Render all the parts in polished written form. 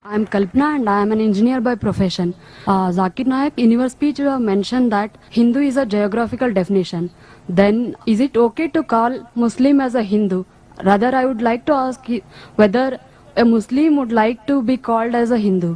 I am Kalpana and I am an engineer by profession. Zakir Naik, in your speech you have mentioned that Hindu is a geographical definition. Then is it okay to call Muslim as a Hindu? Rather, I would like to ask you whether a Muslim would like to be called as a Hindu.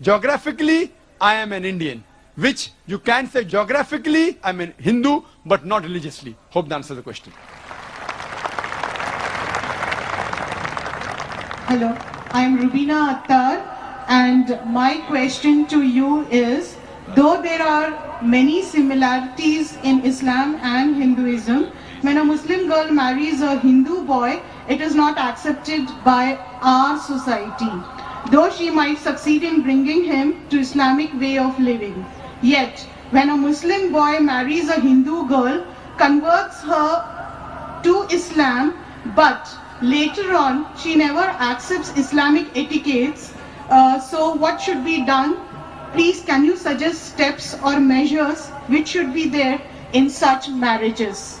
Geographically, I am an Indian, which you can say geographically, I am a Hindu, but not religiously. Hope that answers the question. Hello, I am Rubina Attar, and my question to you is, though there are many similarities in Islam and Hinduism, when a Muslim girl marries a Hindu boy, it is not accepted by our society, though she might succeed in bringing him to Islamic way of living. Yet, when a Muslim boy marries a Hindu girl, converts her to Islam, but later on she never accepts Islamic etiquettes, so what should be done? Please, can you suggest steps or measures which should be there in such marriages?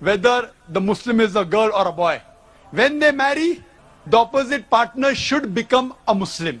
whether the Muslim is a girl or a boy, when they marry, the opposite partner should become a Muslim.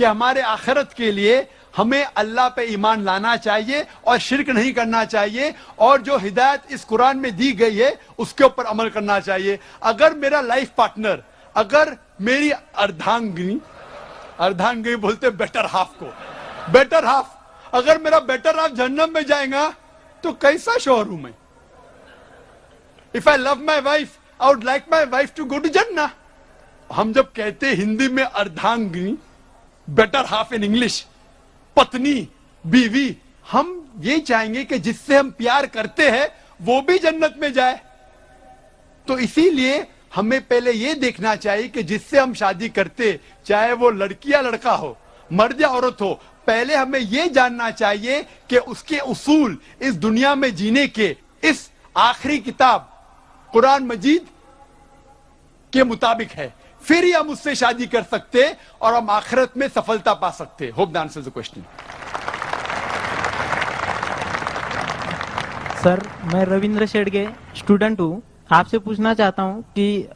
کہ ہمارے آخرت کے لیے ہمیں اللہ پہ ایمان لانا چاہیے اور شرک نہیں کرنا چاہیے, اور جو ہدایت اس قرآن میں دی گئی ہے اس کے اوپر عمل کرنا چاہیے. اگر میرا لائف پارٹنر, اگر میری اردھانگنی بولتے بیٹر ہاف کو, بیٹر ہاف, اگر میرا بیٹر ہاف جہنم میں جائے گا تو کیسا شوہر ہوں میں؟ If I love my wife, I would like my wife to go to Jannah. ہم جب کہتے ہندی میں اردھانگنی, بیٹر ہاف ان انگلش, پتنی, بیوی, ہم یہ چاہیں گے کہ جس سے ہم پیار کرتے ہیں وہ بھی جنت میں جائے. تو اسی لیے ہمیں پہلے یہ دیکھنا چاہیے کہ جس سے ہم شادی کرتے, چاہے وہ لڑکی یا لڑکا ہو, مرد یا عورت ہو, پہلے ہمیں یہ جاننا چاہیے کہ اس کے اصول اس دنیا میں جینے کے اس آخری کتاب قرآن مجید کے مطابق ہے, پھر ہی ہم اس سے شادی کر سکتے اور ہم آخرت میں سفلتا پا سکتے. Hope the answers the question. Sir, میں رویندر شیڑگے اسٹوڈنٹ ہوں. آپ سے پوچھنا چاہتا ہوں کہ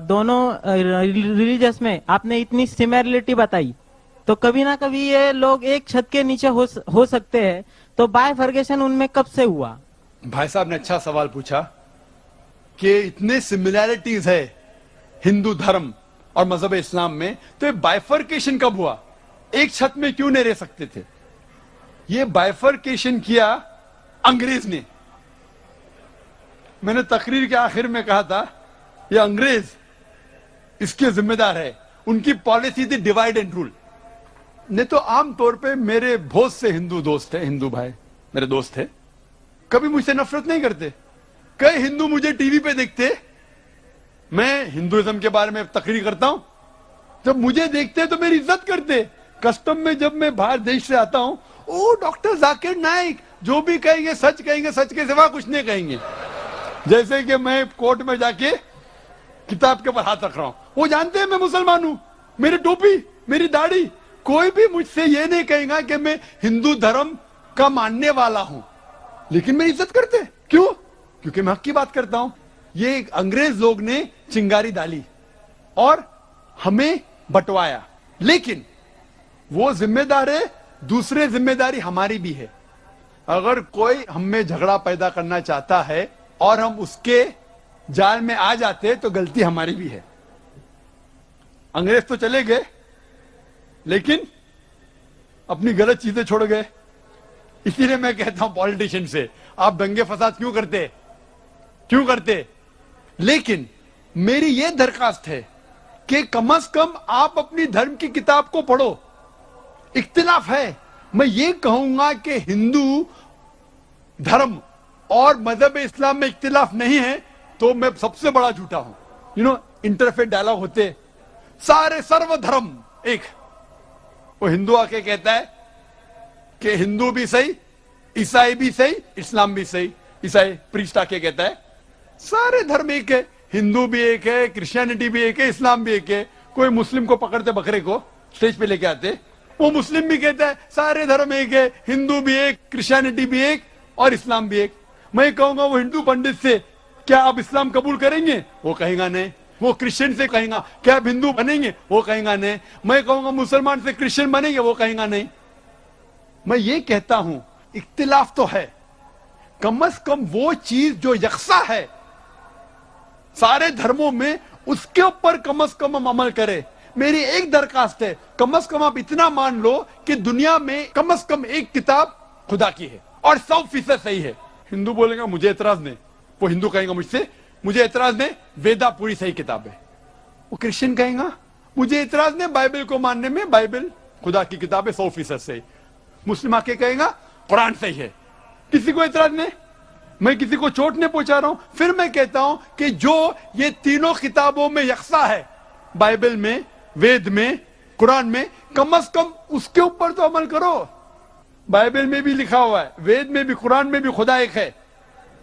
دونوں ریلیجس میں آپ نے اتنی سملرٹی بتائی, تو کبھی نہ کبھی یہ لوگ ایک چھت کے نیچے ہو سکتے ہیں, تو بائیفرگیشن ان میں کب سے ہوا؟ بھائی صاحب نے اچھا سوال پوچھا کہ اتنے سملیرٹیز ہے ہندو دھرم اور مذہب اسلام میں, تو یہ بائیفرکیشن کب ہوا؟ ایک چھت میں کیوں نہیں رہ سکتے تھے؟ یہ بائیفرکیشن کیا انگریز نے. میں نے تقریر کے آخر میں کہا تھا یہ انگریز اس کے ذمہ دار ہے, ان کی پالیسی تھی ڈیوائڈ اینڈ رول. نہیں تو عام طور پہ میرے بہت سے ہندو دوست ہیں, ہندو بھائی میرے دوست ہیں, کبھی مجھ سے نفرت نہیں کرتے. کئی ہندو مجھے ٹی وی پہ دیکھتے, میں ہندوازم کے بارے میں تقریر کرتا ہوں, جب مجھے دیکھتے تو میری عزت کرتے. کسٹم میں جب میں باہر دیش سے آتا ہوں, او ڈاکٹر ذاکر نائک, جو بھی کہیں گے سچ کہیں گے, سچ کے سوا کچھ نہیں کہیں گے. جیسے کہ میں کورٹ میں جا کے کتاب کے اوپر ہاتھ رکھ رہا ہوں, وہ جانتے ہیں میں مسلمان ہوں, میری ٹوپی, میری داڑھی, کوئی بھی مجھ سے یہ نہیں کہے گا کہ میں ہندو دھرم کا ماننے والا ہوں, لیکن میری عزت کرتے. کیوں؟ کیونکہ میں حق کی بات کرتا ہوں. یہ انگریز لوگ نے چنگاری ڈالی اور ہمیں بٹوایا, لیکن وہ ذمہ دار ہے, دوسرے ذمہ داری ہماری بھی ہے. اگر کوئی ہم میں جھگڑا پیدا کرنا چاہتا ہے اور ہم اس کے جال میں آ جاتے تو غلطی ہماری بھی ہے. انگریز تو چلے گئے لیکن اپنی غلط چیزیں چھوڑ گئے. اسی لیے میں کہتا ہوں پالیٹیشین سے, آپ دنگے فساد کیوں کرتے؟ لیکن میری یہ درخواست ہے کہ کم از کم آپ اپنی دھرم کی کتاب کو پڑھو. اختلاف ہے, میں یہ کہوں گا کہ ہندو دھرم اور مذہب اسلام میں اختلاف نہیں ہے تو میں سب سے بڑا جھوٹا ہوں. انٹرفیت ڈائلاگ ہوتے, سارے سرو دھرم ایک. وہ ہندو آ کے کہتا ہے کہ ہندو بھی صحیح, عیسائی بھی صحیح, اسلام بھی صحیح. عیسائی پریسٹ آ کے کہتا ہے سارے دھرم ایک ہے, ہندو بھی ایک ہے, کرسچینٹی بھی ایک ہے, اسلام بھی ایک ہے. کوئی مسلم کو پکڑتے بکرے کو اسٹیج پہ لے کے آتے, وہ مسلم بھی کہتا ہے سارے دھرم ایک ہے, ہندو بھی ایک, کرسچینٹی بھی ایک اور اسلام بھی ایک. میں کہوں گا وہ ہندو پنڈت سے کیا آپ اسلام قبول کریں گے؟ وہ کہیں گا نہیں. وہ کرسچن سے کہیں گا کیا آپ ہندو بنیں گے؟ وہ کہیں گا نہیں. میں کہوں گا مسلمان سے کرسچن بنیں گے؟ وہ کہیں گا نہیں. میں یہ کہتا ہوں اختلاف تو ہے, کم از کم وہ چیز جو یکساں ہے سارے دھرموں میں اس کے اوپر کم از کم ہم عمل کریں. میری ایک درخواست ہے, کم از کم آپ اتنا مان لو کہ دنیا میں کم از کم ایک کتاب خدا کی ہے اور 100% صحیح ہے. ہندو بولے گا مجھے اعتراض نہیں, وہ ہندو کہیں گا مجھ سے مجھے اعتراض نہیں, ویدا پوری صحیح کتاب ہے. وہ کرسچن کہیں گا مجھے اعتراض نہیں بائبل کو ماننے میں, بائبل خدا کی کتاب ہے 100% صحیح. مسلم آ کے کہیں گا قرآن صحیح ہے. کسی کو اعتراض نہیں, میں کسی کو چوٹ نہیں پہنچا رہا ہوں. پھر میں کہتا ہوں کہ جو یہ تینوں کتابوں میں یکساں ہے, بائبل میں, وید میں, قرآن میں, کم از کم اس کے اوپر تو عمل کرو. بائبل میں بھی لکھا ہوا ہے, وید میں بھی, قرآن میں بھی خدا ایک ہے.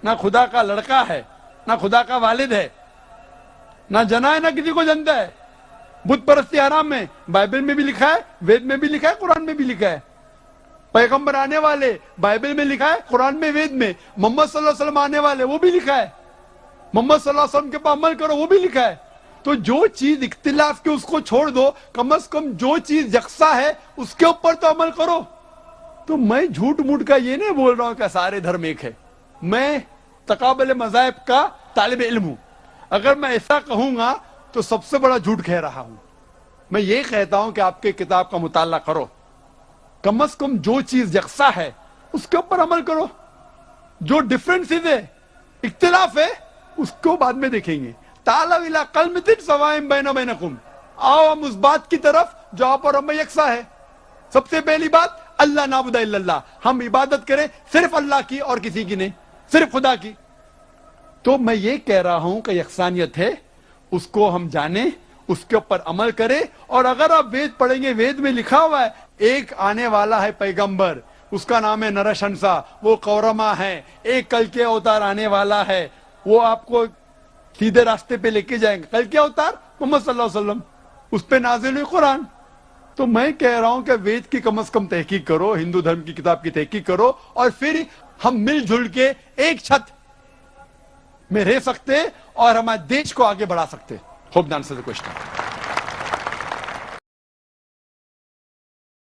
نہ خدا کا لڑکا ہے, نہ خدا کا والد ہے, نہ جنا ہے, نہ کسی کو جنتا ہے. بت پرستی حرام ہے, بائبل میں بھی لکھا ہے, وید میں بھی لکھا ہے, قرآن میں بھی لکھا ہے. پیغمبر آنے والے, بائبل میں لکھا ہے, قرآن میں, وید میں. محمد صلی اللہ علیہ وسلم آنے والے, وہ بھی لکھا ہے. محمد صلی اللہ علیہ وسلم کے پاس عمل کرو, وہ بھی لکھا ہے. تو جو چیز اختلاف کی اس کو چھوڑ دو, کم از کم جو چیز یکساں ہے اس کے اوپر تو عمل کرو. تو میں جھوٹ موٹ کا یہ نہیں بول رہا ہوں کہ سارے دھرم ایک ہے, میں تقابل مذاہب کا طالب علم ہوں. اگر میں ایسا کہوں گا تو سب سے بڑا جھوٹ کہہ رہا ہوں. میں یہ کہتا ہوں کہ آپ کے کتاب کا مطالعہ کرو, کم از کم جو چیز یکساں ہے اس کے اوپر عمل کرو. جو ڈفرنسز ہے, اختلاف ہے, اس کو بعد میں دیکھیں گے. تعالوا الی کلمۃ سواء بیننا وبینکم, آؤ ہم اس بات کی طرف جو آپ اور ہم میں یکساں ہے. سب سے پہلی بات, اللہ نعبد الا اللہ, ہم عبادت کریں صرف اللہ کی اور کسی کی نہیں, صرف خدا کی. تو میں یہ کہہ رہا ہوں کہ یکسانیت ہے, اس کو ہم جانیں, اس کے اوپر عمل کریں. اور اگر آپ وید پڑھیں گے, وید میں لکھا ہوا ہے ایک آنے والا ہے پیغمبر, اس کا نام ہے نرشنسا, وہ قورما ہے. ایک کل کے اوتار آنے والا ہے, وہ آپ کو سیدھے راستے پہ لے کے جائیں گے. کل کے اوتار محمد صلی اللہ علیہ وسلم, اس پہ نازل ہوئی قرآن. تو میں کہہ رہا ہوں کہ وید کی کم از کم تحقیق کرو, ہندو دھرم کی کتاب کی تحقیق کرو, اور پھر ہم مل جل کے ایک چھت میں رہ سکتے اور ہمارے دیش کو آگے بڑھا سکتے. ہوپ دان سے کوشچن.